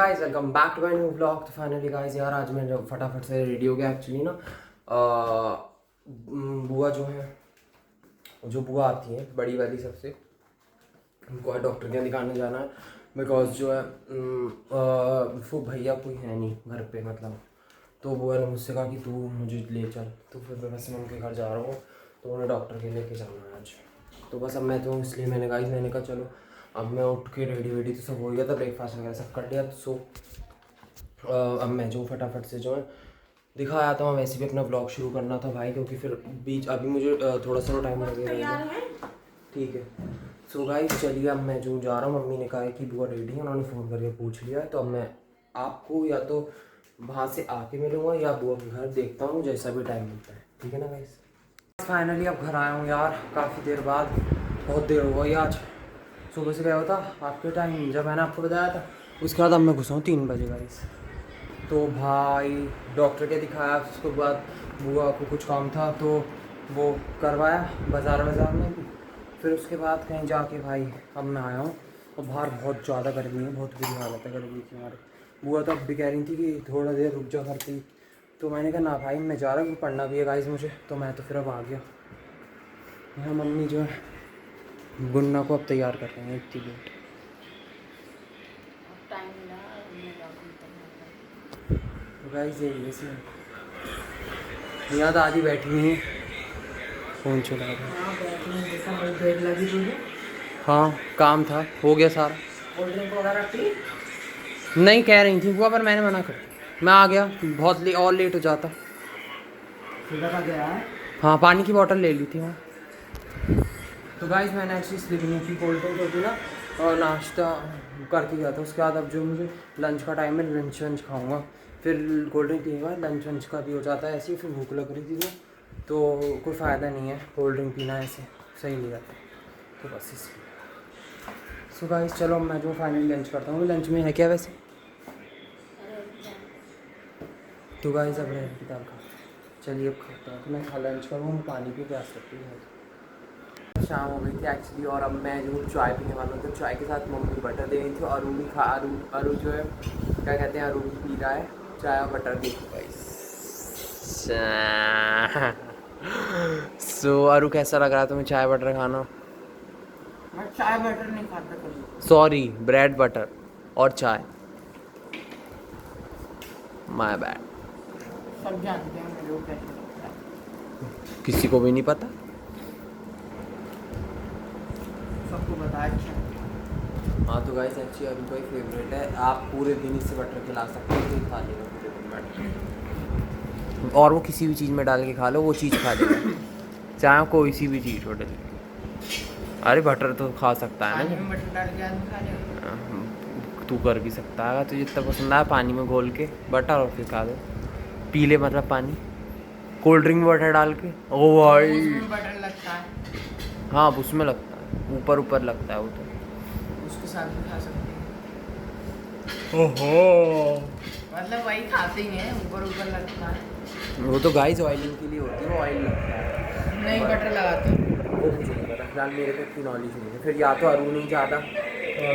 Guys welcome back to my new vlog. तो finally guys यार आज मैं जब फटाफट से रेडी हो गया एक्चुअली ना बुआ जो है जो बुआ आती है बड़ी वाली सबसे, उनको डॉक्टर के दिखाने जाना है बिकॉज जो है वो भैया कोई है नहीं घर पे, मतलब तो बुआ ने मुझसे कहा कि तू मुझे ले चल। तो फिर बस मैं उनके घर जा रहा हूँ, तो उन्हें डॉक्टर के लेके जाना है आज। तो बस अब मैं तो इसलिए मैंने कहा चलो अब मैं उठ के रेडी वेडी तो सब हो गया था, ब्रेकफास्ट वगैरह सब कर लिया। तो सो अब मैं जो फटाफट से जो है दिखा आता हूँ। वैसे भी अपना ब्लॉग शुरू करना था भाई, क्योंकि फिर बीच अभी मुझे थोड़ा सा टाइम लगेगा। ठीक है सो गाइस चलिए अब मैं जो जा रहा हूँ। मम्मी ने कहा है कि बुआ रेडी है, उन्होंने फ़ोन करके पूछ लिया है। तो अब मैं आपको या तो वहाँ से आके मिलूँगा या बुआ के घर देखता हूँ, जैसा भी टाइम मिलता है। ठीक है ना गाइस। फाइनली अब घर आया हूँ यार, काफ़ी देर बाद, बहुत देर हो गई आज। सुबह से गया होता आपके टाइम जब मैंने आपको बताया था, उसके बाद अब मैं घुसा हूँ 3 बजे गाइस। तो भाई डॉक्टर के दिखाया, उसके बाद बुआ को कुछ काम था तो वो करवाया बाज़ार में भी। फिर उसके बाद कहीं जाके भाई अब मैं आया हूँ। और बाहर बहुत ज़्यादा गर्मी है, बहुत बुरी हालत है गर्मी की हमारे। बुआ तो अब भी कह रही थी कि थोड़ा देर रुक जा घर पे, तो मैंने कहा ना भाई मैं जा रहा हूँ, पढ़ना भी है गाइस मुझे। तो मैं तो फिर अब आ गया। यहाँ मम्मी जो है गुन्ना को अब तैयार कर रहे हैं इतनी लेट। तो गाइस यही है सीन। यहाँ दादी बैठी हुई हैं, फ़ोन चला रहा। हाँ काम था, हो गया सारा। नहीं कह रही थी बुआ, पर मैंने मना कर दिया। मैं आ गया, बहुत और लेट हो जाता। हाँ पानी की बोतल ले ली थी वहाँ। तो गाइस मैंने एक्चुअली स्लिप नहीं की, कोल्ड ड्रिंक होती ना और नाश्ता करके गया था। उसके बाद अब जो मुझे लंच का टाइम है, लंच वंच खाऊंगा, फिर कोल्ड ड्रिंक पीने के बाद लंच वंच का भी हो जाता है ऐसे ही। फिर भूख लग रही थी तो कोई फ़ायदा नहीं है कोल्ड ड्रिंक पीना, ऐसे सही नहीं रहता। तो बस इसलिए सो गाइस चलो मैं जो फाइनली लंच करता हूँ। लंच में है क्या वैसे? तो गाइस अब रहने की दाल खा, चलिए अब खाता हूँ। तो मैं खा लंच करूँ, पानी भी प्यास लगती है। शाम हो गई थी एक्चुअली और अब मैं जो चाय पीने वाला हूँ। तो चाय के साथ मम्मी बटर दे रही थी और अरू जो है क्या कहते हैं, अरू पी रहा है चाय और बटर दे। सो अरू कैसा लग रहा है तुम्हें चाय बटर खाना? मैं चाय बटर नहीं खाता कभी। सॉरी ब्रेड बटर और चाय, माय बैड। सब जानते हैं मेरे को कैसे लगता है, किसी को भी नहीं पता। सबको पता है। अच्छा हाँ तो गाइस एक्चुअली अभी कोई फेवरेट है, आप पूरे दिन इससे बटर खिला सकते हो, तो खा लेगा पूरे दिन बटर। और वो किसी भी चीज़ में डाल के खा लो, वो चीज़ खा लेगा, चाहे कोई सी भी चीज़ हो डली। अरे बटर तो खा सकता है पानी ना, में बटर डाल के आदमी खा लेगा। तू कर भी सकता है। तुझे जितना पसंद है पानी में घोल के बटर और फिर खा दो, पी ले मतलब पानी, कोल्ड ड्रिंक में बटर डाल के। ओ भाई उसमें बटर लगता है, हाँ उसमें लगता है, ऊपर ऊपर लगता है वो तो। उसके साथ भी खा सकते हैं। ओहो मतलब वही खाते ही हैं, ऊपर ऊपर लगता है। वो तो गाइस ऑयलिंग के लिए होती है, वो ऑयल लगता है। नहीं बटर लगाते हैं। वो मुझे नहीं पता, फिलहाल मेरे को इतनी नॉलेज नहीं है। फिर या तो अरू ने ज़्यादा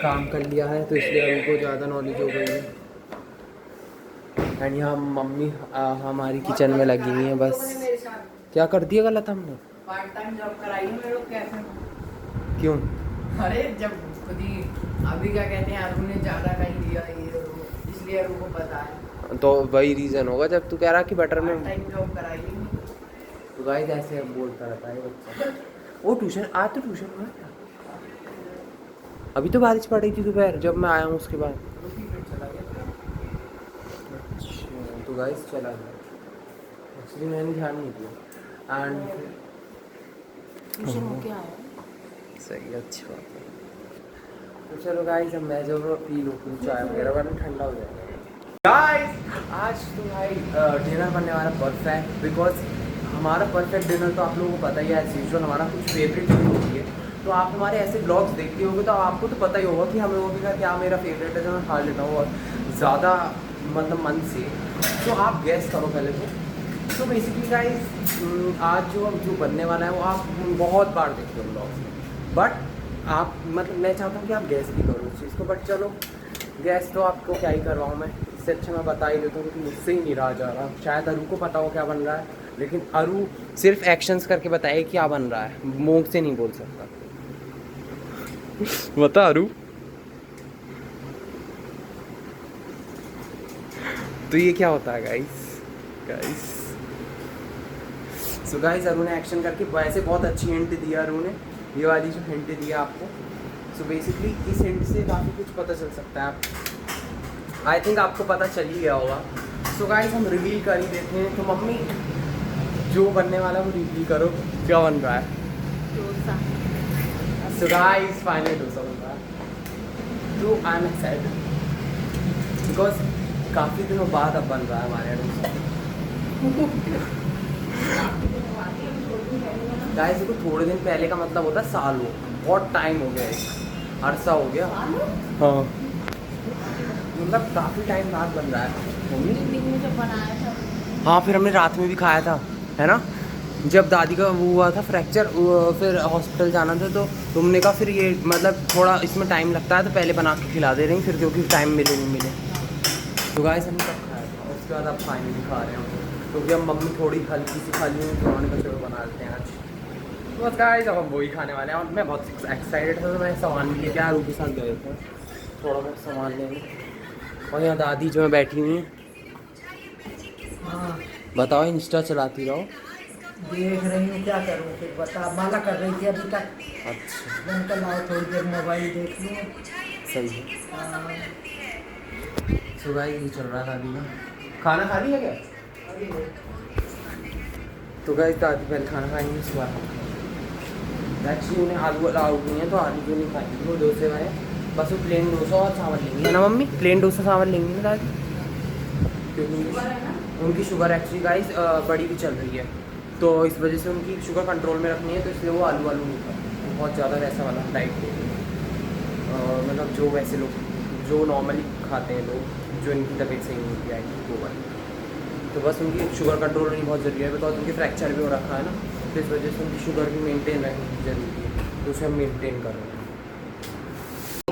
काम कर लिया है तो इसलिए अरू को ज़्यादा नॉलेज हो गई है। एंड यहाँ मम्मी हमारी किचन में लगी हुई है बस। क्या कर दिया गलत हमने? पार्ट टाइम जॉब कराई है मेरे को कैसे। क्यों? अरे जब खुद ही अभी क्या कहते हैं, अरू ने ज़्यादा कर लिया ये वो, इसलिए अरू को पता है। तो वही रीज़न होगा जब तू कह रहा कि बटर में। पार्ट टाइम जॉब कराई है। तो गाइस ऐसे बोलता रहता है बच्चा। वो ट्यूशन आज तो ट्यूशन हुआ था, अभी तो बारिश पड़ रही थी दोपहर जब मैं आया हूँ उसके बाद। अच्छा तो गाइस चला गया, एक्चुअली मैंने ध्यान नहीं दिया। एंड ट्यूशन हो क्या है? सही अच्छी बात है। तो चलो गाइस अब मैं जब पी लूँ चाय वगैरह वरना ठंडा हो जाएगा। गाइस आज तो भाई डिनर बनने वाला परफेक्ट, बिकॉज हमारा परफेक्ट डिनर तो आप लोगों को पता ही है, एज यूजुअल हमारा कुछ फेवरेट चीज़ होती है। तो आप हमारे ऐसे ब्लॉग्स देखते होंगे तो आपको तो पता ही होगा कि हम लोगों का क्या मेरा फेवरेट है जो मैं खा लेता हूँ और ज़्यादा मतलब मन से। तो आप गैस करो पहले तो बेसिकली गाइस आज जो बनने वाला है वो आप बहुत बार देखते हो ब्लॉग्स में, बट आप मतलब मैं चाहता हूँ कि आप गैस भी करो उस चीज़ को। बट चलो गैस तो आपको क्या ही करवाऊँ मैं, इससे अच्छा मैं बता ही देता हूँ क्योंकि मुझसे ही नहीं रहा जा रहा। शायद अरू को पता हो क्या बन रहा है, लेकिन अरू सिर्फ एक्शंस करके बताए क्या बन रहा है, मुंह से नहीं बोल सकता। बता अरू। तो ये क्या होता है गाइस। सो गाइस अरू ने एक्शन करके वैसे बहुत अच्छी हिंट दिया अरू ने, ये वाली जो हिंट दिया आपको। सो बेसिकली इस हिंट से काफ़ी कुछ पता चल सकता है। आप आई थिंक आपको पता चल ही गया होगा। सो गाइस हम रिवील कर ही देते हैं। तो मम्मी जो बनने वाला है वो रिवील करो, क्या बन रहा है? Dosa. So guys finally dosa बन रहा है। तो आई एम एक्साइटेड बिकॉज काफ़ी दिनों बाद अब बन रहा है हमारे यहाँ डोसा। गाइस देखो थोड़े दिन पहले का मतलब होता है साल हो, बहुत टाइम हो गया, एक अरसा हो गया। हाँ मतलब काफ़ी टाइम बाद बन रहा है मम्मी। जब बनाया था हाँ फिर हमने रात में भी खाया था, है ना, जब दादी का वो हुआ था फ्रैक्चर, फिर हॉस्पिटल जाना था, तो तुमने कहा फिर ये मतलब थोड़ा इसमें टाइम लगता है तो पहले बना के खिला दे रही फिर, क्योंकि टाइम मिले नहीं मिले। तो गाइस हमने कब खाया था, उसके बाद अब फाइनली खा रहे हैं क्योंकि अब मम्मी थोड़ी हल्की सी खा ली है, तो उन्होंने कहा चलो बना लेते हैं आज। तो बस गाइस अब हम वही खाने वाले हैं और मैं बहुत एक्साइटेड था। तो मैं सामान भी लेके आया, रूप के साथ गए थे थोड़ा बहुत सामान लेने। और यहाँ दादी जो है बैठी हुई हैं। हाँ बताओ इंस्टा चलाती रहो। देख रही हूँ क्या करूँ, फिर बता। माला कर रही थी अभी तक। अच्छा मैंने कहा लाओ थोड़ी देर मोबाइल देख लूँ। सही है। हाँ, सो गाइस ये चल रहा है दादी का। खाना खा लिया क्या? अभी नहीं। तो गाइस दादी पहले खाना खाएंगे उसके बाद हम एक्चुअली उन्हें आलू अलाउड नहीं है, तो आलू क्यों नहीं खाएंगे, वो डोसे में बस वो प्लेन डोसा और चावल लेंगे, है ना मम्मी? प्लेन डोसा चावल लेंगे ना दादी, क्योंकि उनकी शुगर एक्चुअली गाइस बड़ी भी चल रही है, तो इस वजह से उनकी शुगर कंट्रोल में रखनी है, तो इसलिए वो आलू नहीं खाते, बहुत ज़्यादा वैसा वाला डाइट मतलब जो वैसे लोग जो नॉर्मली खाते हैं लोग, जो इनकी तबीयत सही नहीं होती है वो वाली। तो बस उनकी शुगर कंट्रोल होनी बहुत ज़रूरी है, बिकॉज उनकी फ्रैक्चर भी हो रखा है ना, तो इस वजह से उनकी शुगर भी मेंटेन रखनी जरूरी है, तो उसे हम मेंटेन कर रहे हैं।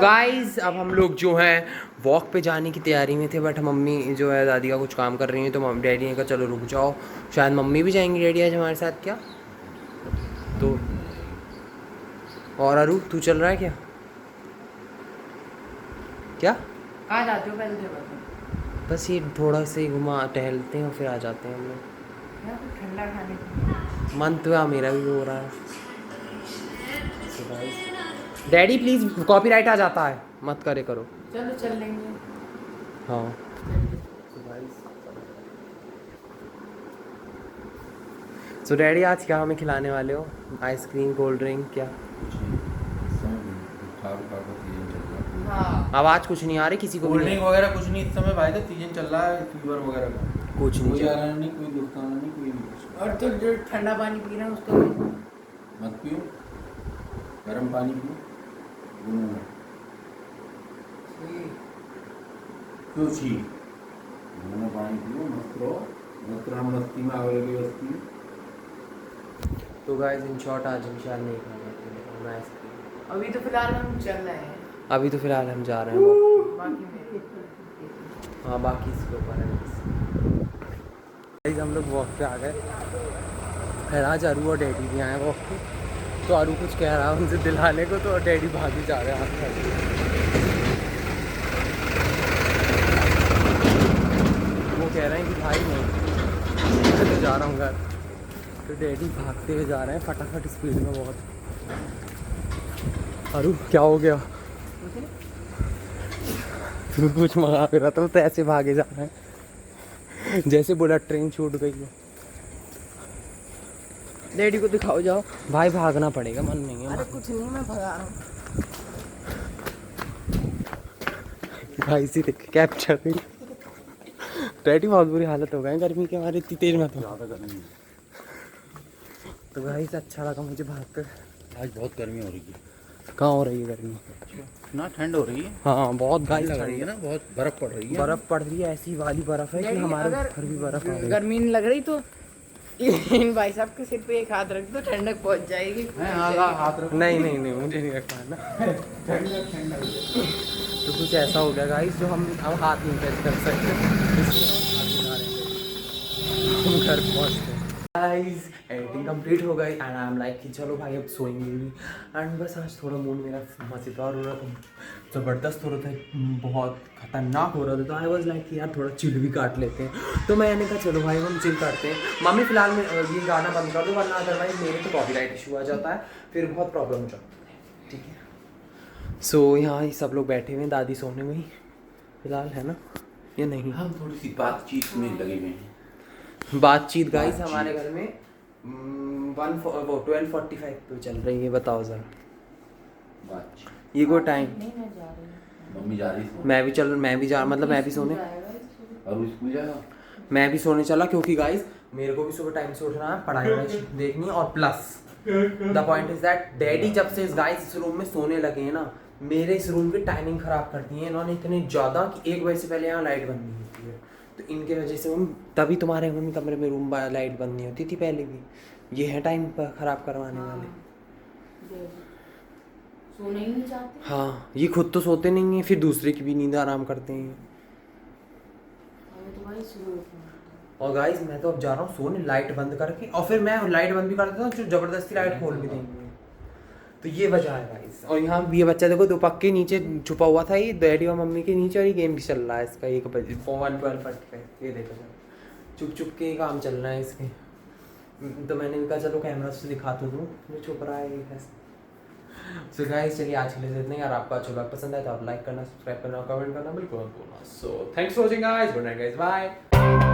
गाइस अब हम लोग जो हैं वॉक पे जाने की तैयारी में थे, बट मम्मी जो है दादी का कुछ काम कर रही हैं, तो डैडी ने कहा चलो रुक जाओ, शायद मम्मी भी जाएंगी डैडी आज हमारे साथ क्या। तो और अरू तू चल रहा है क्या? क्या कहाँ जाते हो पहले तो बता। बस ये थोड़ा से घुमा टहलते हैं और फिर आ जाते हैं हम लोग। यार कुछ ठंडा खाने को। मन तो यार मेरा भी हो रहा है। डैडी प्लीज़ कॉपीराइट आ जाता है, मत करे करो। चलो चल लेंगे। हाँ सो डैडी आज क्या हमें खिलाने वाले हो? आइसक्रीम, कोल्ड ड्रिंक, क्या? हाँ आवाज़ कुछ नहीं आ रही किसी को भी कोल्ड नहीं? ड्रिंक वगैरह कुछ नहीं इस समय भाई, तो सीजन चल रहा है फीवर वगैरह का, कुछ नहीं कोई चल आ रहा। रहा नहीं, कोई दुकान नहीं, कोई नहीं कुछ। और तो जो ठंडा पानी पी रहा है उसका मत पियो, गर्म पानी पियो, गुनगुना। क्यों छी? गुनगुना पानी पियो, मस्त रहो, मस्त रहो मस्ती में, आग लगी बस्ती में। तो गाइस इन शॉर्ट आज हम शायद नहीं खाना है आइसक्रीम। अभी तो फिलहाल हम चल रहे हैं। अभी तो फिलहाल हम जा रहे हैं बाकी मेरे हाँ बाकी इसके ऊपर है। गाइस हम लोग वॉक पे आ गए, खैर आज अरू और डैडी भी आए वॉक पे, तो अरू कुछ कह रहा है उनसे दिलाने को, तो डैडी भागी जा रहे हैं हाथ खड़े। वो कह रहे हैं कि भाई नहीं मैं तो जा रहा हूँ घर, तो डैडी भागते हुए जा रहे हैं फटाफट स्पीड में बहुत। अरू क्या हो गया? तू कुछ मंगा फिर रहा था तो ऐसे भागे जा रहे हैं जैसे बुलेट ट्रेन छूट गई है। डैडी को दिखाओ जाओ। भाई भागना पड़ेगा, मन नहीं है। अरे कुछ नहीं, मैं भगा रहा हूँ। भाई सी देख कैप्चर हुई। डैडी बहुत बुरी हालत हो गई गर्मी के हमारे, इतनी तेज में तो ज़्यादा गर्मी है। तो भाई से अच्छा लगा मुझे भाग कर। आज बहुत गर्मी हो रही है। कहाँ हो रही है गर्मी? ना ठंड हो रही है, हाँ बहुत गाइस लग रही है ना, बहुत बर्फ पड़ रही है। बर्फ पड़ रही है, ऐसी वाली बर्फ है कि डैडी, हमारे अगर घर भी बर्फ आ रही है। गर्मी नहीं लग रही तो इन भाई साहब के सिर पे एक हाथ रख दो, ठंडक पहुंच जाएगी। हाथ रखो। नहीं नहीं नहीं मुझे नहीं रखना है ना। ठंडक ठंडक। तो कुछ ऐसा हो गया गाइस जो हम हाथ नहीं टच कर सकते, इसलिए हम घर पहुँचते गाइस। एडिटिंग कंप्लीट हो गई एंड आई एम लाइक कि चलो भाई अब सोएंगे भी। एंड बस आज थोड़ा मूड मेरा मज़ेदार हो रहा था, ज़बरदस्त हो रहा था, बहुत खतरनाक हो रहा था। तो आई वॉज लाइक कि यार थोड़ा चिल भी काट लेते हैं। तो मैंने कहा चलो भाई हम चिल काटते हैं। मम्मी फिलहाल में ये गाना बंद कर दो वरना अदरवाइज मेरे तो कॉपीराइट इशू आ जाता है, फिर बहुत प्रॉब्लम हो जाती है। ठीक है। सो यहाँ सब लोग बैठे हुए हैं, दादी सोने में ही फिलहाल है ना या नहीं? हम थोड़ी सी बातचीत में लगे हुए हैं। बातचीत गाइस हमारे घर में 12:45 पे चल रही है, बताओ ज़रा। बातचीत। ये कोई टाइम। नहीं, मैं जा रही हूँ। मम्मी जा रही थी। मैं भी जा मतलब मैं भी सोने और वो स्कूल जाएगा। मैं भी सोने चला क्योंकि गाइस मेरे को भी सुबह टाइम से उठना है, पढ़ाई देखनी है। और plus the point is that daddy जब से इस गाइस इस रूम में सोने लगे हैं ना, मेरे इस रूम की टाइमिंग ख़राब कर दी है इन्होंने इतनी ज़्यादा कि 1 बजे से पहले यहाँ लाइट बंद नहीं होती है। तो इनके वजह से हम तभी तुम्हारे मम्मी कमरे में रूम लाइट बंद नहीं होती थी पहले भी। ये है टाइम पर ख़राब करवाने वाले। सोना ही नहीं चाहते। हाँ ये खुद तो सोते नहीं हैं, फिर दूसरे की भी नींद आराम करते हैं। हमें तो भाई सुबह उठना और गाइस मैं तो अब जा रहा हूँ सोने लाइट बंद करके, और फिर मैं लाइट बंद भी कर देता हूँ जो ज़बरदस्ती लाइट खोल भी देंगे। तो ये वजह है गाइस। और यहाँ ये बच्चा देखो दो पक्के नीचे छुपा हुआ था, ये डैडी और मम्मी के नीचे, और ये गेम भी चल रहा है इसका 1:12 ये देखो चुप चुप के काम चल रहा है इसके। तो मैंने भी कहा चलो कैमरा से दिखा तो दूँ, जो छुप रहा है ये कैसे। सो गाइस चलिए आज के लिए इतना ही। अगर आपको अच्छा लगा पसंद आए तो आप लाइक करना, सब्सक्राइब करना, कमेंट करना बिल्कुल मत भूलना। So thanks for watching guys, good night guys, bye.